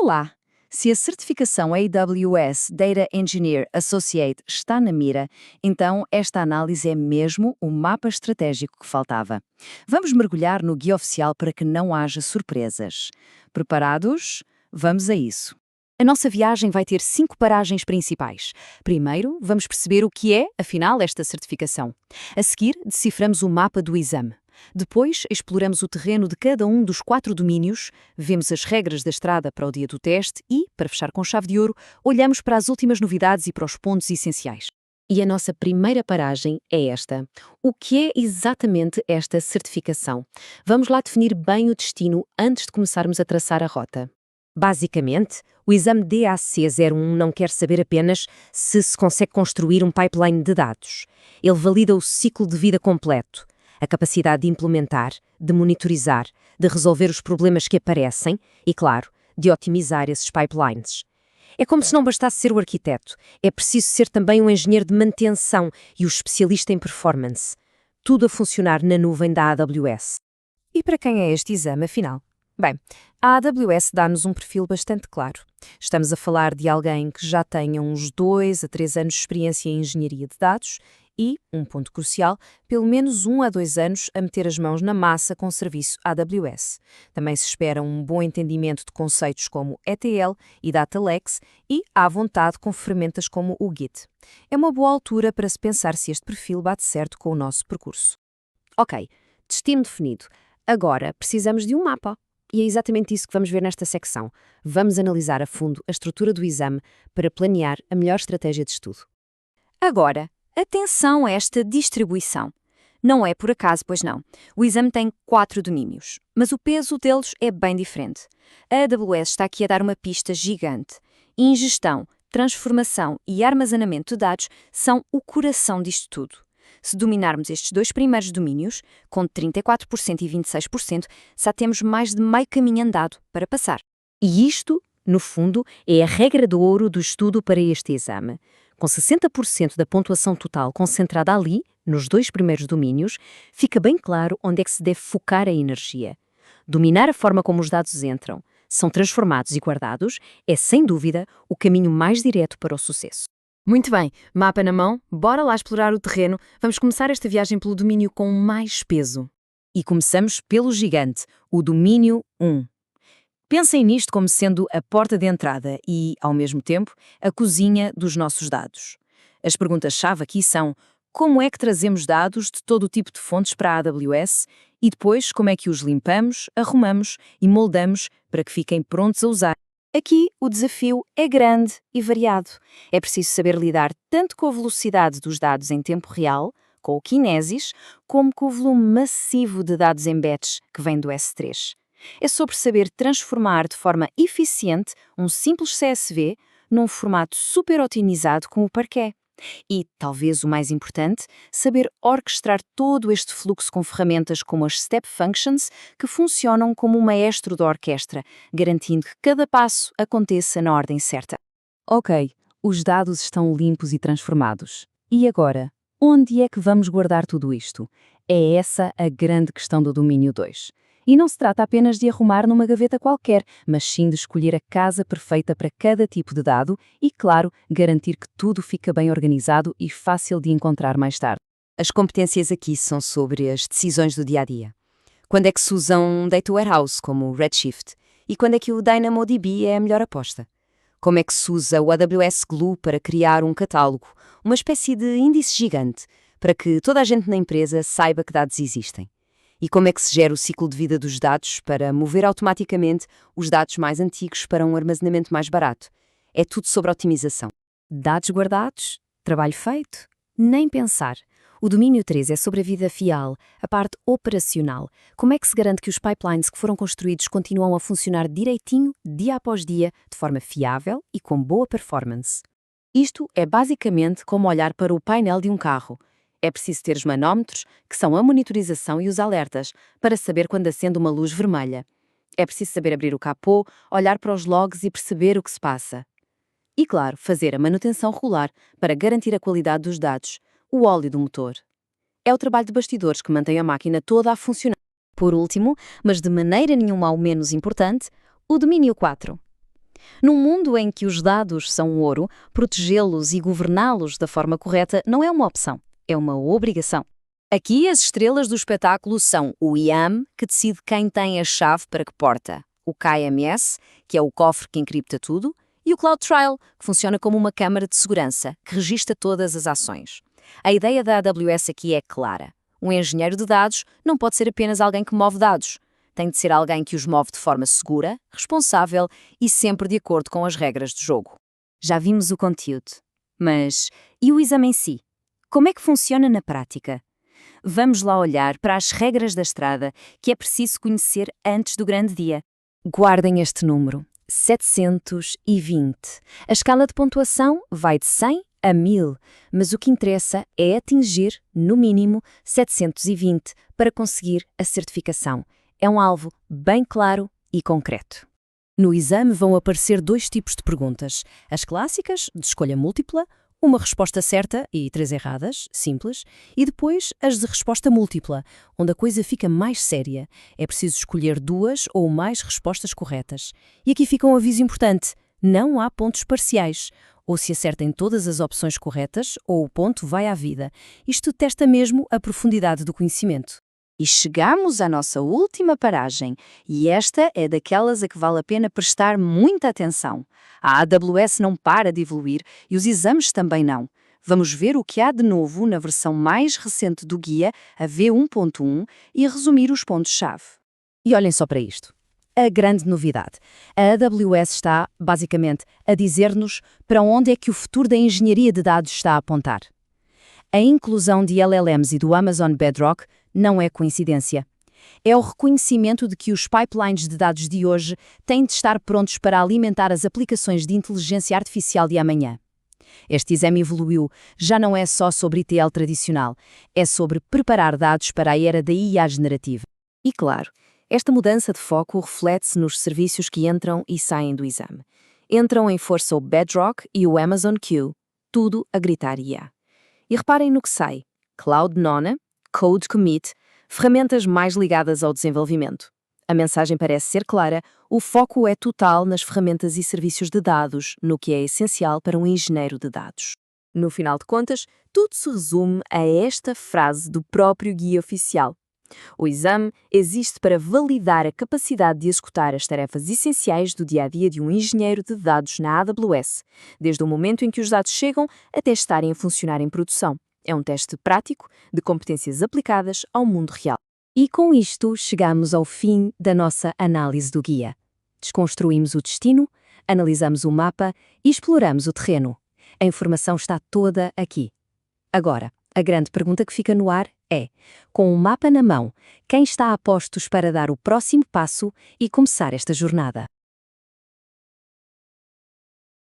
Olá! Se a certificação AWS Data Engineer Associate está na mira, então esta análise é mesmo o mapa estratégico que faltava. Vamos mergulhar no guia oficial para que não haja surpresas. Preparados? Vamos a isso. A nossa viagem vai ter 5 paragens principais. Primeiro, vamos perceber o que é, afinal, esta certificação. A seguir, deciframos o mapa do exame. Depois, exploramos o terreno de cada um dos 4 domínios, vemos as regras da estrada para o dia do teste e, para fechar com chave de ouro, olhamos para as últimas novidades e para os pontos essenciais. E a nossa primeira paragem é esta. O que é exatamente esta certificação? Vamos lá definir bem o destino antes de começarmos a traçar a rota. Basicamente, o exame DAC01 não quer saber apenas se consegue construir um pipeline de dados. Ele valida o ciclo de vida completo, a capacidade de implementar, de monitorizar, de resolver os problemas que aparecem e, claro, de otimizar esses pipelines. É como se não bastasse ser o arquiteto, é preciso ser também um engenheiro de manutenção e o especialista em performance. Tudo a funcionar na nuvem da AWS. E para quem é este exame, afinal? Bem, a AWS dá-nos um perfil bastante claro. Estamos a falar de alguém que já tenha uns 2 a 3 anos de experiência em engenharia de dados e, um ponto crucial, pelo menos 1 a 2 anos a meter as mãos na massa com o serviço AWS. Também se espera um bom entendimento de conceitos como ETL e Data Lakes e, à vontade, com ferramentas como o Git. É uma boa altura para se pensar se este perfil bate certo com o nosso percurso. Ok, destino definido. Agora precisamos de um mapa. E é exatamente isso que vamos ver nesta secção. Vamos analisar a fundo a estrutura do exame para planear a melhor estratégia de estudo. Agora, atenção a esta distribuição. Não é por acaso, pois não. O exame tem 4 domínios, mas o peso deles é bem diferente. A AWS está aqui a dar uma pista gigante. Ingestão, transformação e armazenamento de dados são o coração disto tudo. Se dominarmos estes 2 primeiros domínios, com 34% e 26%, já temos mais de meio caminho andado para passar. E isto, no fundo, é a regra de ouro do estudo para este exame. Com 60% da pontuação total concentrada ali, nos 2 primeiros domínios, fica bem claro onde é que se deve focar a energia. Dominar a forma como os dados entram, são transformados e guardados, é, sem dúvida, o caminho mais direto para o sucesso. Muito bem, mapa na mão, bora lá explorar o terreno. Vamos começar esta viagem pelo domínio com mais peso. E começamos pelo gigante, o domínio 1. Pensem nisto como sendo a porta de entrada e, ao mesmo tempo, a cozinha dos nossos dados. As perguntas-chave aqui são: como é que trazemos dados de todo o tipo de fontes para a AWS e depois como é que os limpamos, arrumamos e moldamos para que fiquem prontos a usar? Aqui, o desafio é grande e variado. É preciso saber lidar tanto com a velocidade dos dados em tempo real, com o Kinesis, como com o volume massivo de dados em batch que vem do S3. É sobre saber transformar de forma eficiente um simples CSV num formato super otimizado como o Parquet. E, talvez o mais importante, saber orquestrar todo este fluxo com ferramentas como as Step Functions, que funcionam como um maestro da orquestra, garantindo que cada passo aconteça na ordem certa. Ok, os dados estão limpos e transformados. E agora? Onde é que vamos guardar tudo isto? É essa a grande questão do domínio 2. E não se trata apenas de arrumar numa gaveta qualquer, mas sim de escolher a casa perfeita para cada tipo de dado e, claro, garantir que tudo fica bem organizado e fácil de encontrar mais tarde. As competências aqui são sobre as decisões do dia-a-dia. Quando é que se usa um Data Warehouse, como o Redshift? E quando é que o DynamoDB é a melhor aposta? Como é que se usa o AWS Glue para criar um catálogo, uma espécie de índice gigante, para que toda a gente na empresa saiba que dados existem? E como é que se gera o ciclo de vida dos dados para mover automaticamente os dados mais antigos para um armazenamento mais barato? É tudo sobre otimização. Dados guardados? Trabalho feito? Nem pensar. O domínio 3 é sobre a vida fiel, a parte operacional. Como é que se garante que os pipelines que foram construídos continuam a funcionar direitinho, dia após dia, de forma fiável e com boa performance? Isto é basicamente como olhar para o painel de um carro. É preciso ter os manómetros, que são a monitorização e os alertas, para saber quando acende uma luz vermelha. É preciso saber abrir o capô, olhar para os logs e perceber o que se passa. E, claro, fazer a manutenção regular para garantir a qualidade dos dados, o óleo do motor. É o trabalho de bastidores que mantém a máquina toda a funcionar. Por último, mas de maneira nenhuma ao menos importante, o domínio 4. Num mundo em que os dados são ouro, protegê-los e governá-los da forma correta não é uma opção, é uma obrigação. Aqui as estrelas do espetáculo são o IAM, que decide quem tem a chave para que porta, o KMS, que é o cofre que encripta tudo, e o CloudTrail, que funciona como uma câmara de segurança, que registra todas as ações. A ideia da AWS aqui é clara. Um engenheiro de dados não pode ser apenas alguém que move dados. Tem de ser alguém que os move de forma segura, responsável e sempre de acordo com as regras do jogo. Já vimos o conteúdo. Mas e o exame em si? Como é que funciona na prática? Vamos lá olhar para as regras da estrada que é preciso conhecer antes do grande dia. Guardem este número, 720. A escala de pontuação vai de 100 a 1000, mas o que interessa é atingir, no mínimo, 720 para conseguir a certificação. É um alvo bem claro e concreto. No exame vão aparecer 2 tipos de perguntas. As clássicas, de escolha múltipla, uma resposta certa e 3 erradas, simples, e depois as de resposta múltipla, onde a coisa fica mais séria. É preciso escolher 2 ou mais respostas corretas. E aqui fica um aviso importante: não há pontos parciais. Ou se acertem todas as opções corretas, ou o ponto vai à vida. Isto testa mesmo a profundidade do conhecimento. E chegamos à nossa última paragem, e esta é daquelas a que vale a pena prestar muita atenção. A AWS não para de evoluir e os exames também não. Vamos ver o que há de novo na versão mais recente do guia, a V1.1, e resumir os pontos-chave. E olhem só para isto. A grande novidade. A AWS está, basicamente, a dizer-nos para onde é que o futuro da engenharia de dados está a apontar. A inclusão de LLMs e do Amazon Bedrock não é coincidência. É o reconhecimento de que os pipelines de dados de hoje têm de estar prontos para alimentar as aplicações de inteligência artificial de amanhã. Este exame evoluiu, já não é só sobre ETL tradicional, é sobre preparar dados para a era da IA generativa. E claro, esta mudança de foco reflete-se nos serviços que entram e saem do exame. Entram em força o Bedrock e o Amazon Q, tudo a gritar IA. E reparem no que sai: Cloud Nona, Code Commit, ferramentas mais ligadas ao desenvolvimento. A mensagem parece ser clara, o foco é total nas ferramentas e serviços de dados, no que é essencial para um engenheiro de dados. No final de contas, tudo se resume a esta frase do próprio guia oficial: o exame existe para validar a capacidade de executar as tarefas essenciais do dia-a-dia de um engenheiro de dados na AWS, desde o momento em que os dados chegam até estarem a funcionar em produção. É um teste prático de competências aplicadas ao mundo real. E com isto chegamos ao fim da nossa análise do guia. Desconstruímos o destino, analisamos o mapa e exploramos o terreno. A informação está toda aqui. Agora, a grande pergunta que fica no ar é: com o mapa na mão, quem está a postos para dar o próximo passo e começar esta jornada?